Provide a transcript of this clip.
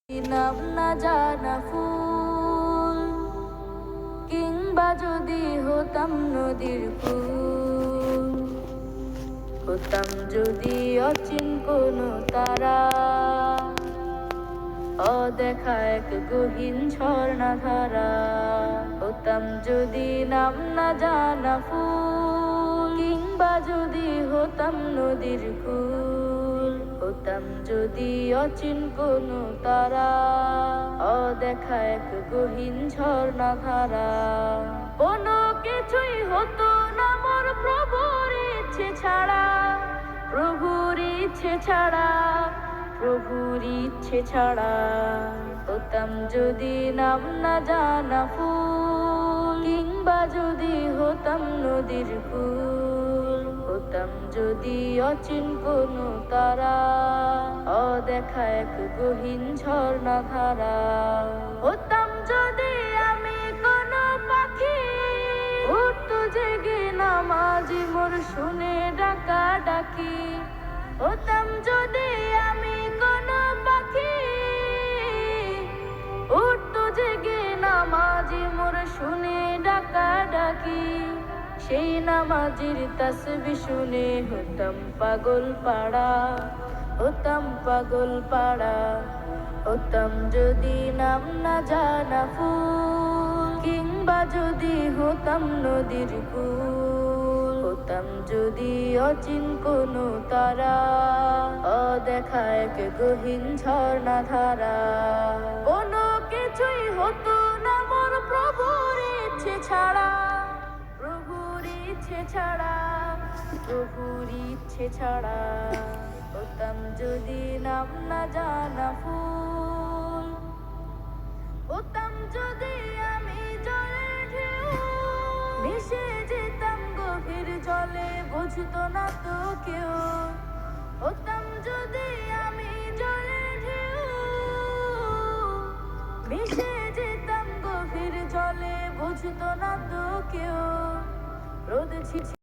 নাম না জানা ফুল, কিংবা যদি হতাম নদীর কুল, হতাম যদি অচিন কোনো তারা, অদেখা এক গহীন ঝর্ণা ধারা। হতাম যদি নাম না জানা ফুল, কিংবা যদি হতাম নদীর কুল, হতাম যদি অচিন কোনো তারা, অদেখা এক গহীন ঝর্ণা ধারা। কোনো কিছুই হতো না মোর প্রভুর ইচ্ছে ছাড়া, প্রভুর ইচ্ছে ছাড়া, প্রভুর ইচ্ছে ছাড়া। হতাম যদি নাম না জানা ফুল, কিংবা যদি হতাম নদীর কুল, হতাম যদি অচিন কোনো তারা, অদেখা এক গহীন ঝর্ণা ধারা। হতাম যদি আমি কোনো পাখি, উঠতো জেগে নামাজি মোর শুনে ডাকা ডাকি। হতাম যদি আমি কোনো পাখি, উঠতো জেগে নামাজি মোর শুনে ডাকা ডাকি। সেই নামাজির তাসবিহ শুনে হতাম পাগল পাড়া, হতাম পাগল পাড়া। হতাম যদি নাম না জানা ফুল, কিংবা যদি হতাম নদীর কুল, হতাম যদি অচিন কোনো তারা, অদেখা এক গহীন ঝর্ণা ধারা। কোনো কিছুই হতো না মোর প্রভুর ইচ্ছে ছাড়া, প্রভুর ইচ্ছে ছাড়া, প্রভুর ইচ্ছে ছাড়া। হতাম যদি নাম না জানা ফুল, হতাম যদি আমি জলের ঢেউ, মিশে যেতাম গভীর জলে বুঝতো না তো কেউ। হতাম যদি আমি জলের ঢেউ, মিশে যেতাম গভীর জলে বুঝতো না তো কেউ। রোদ ছিছে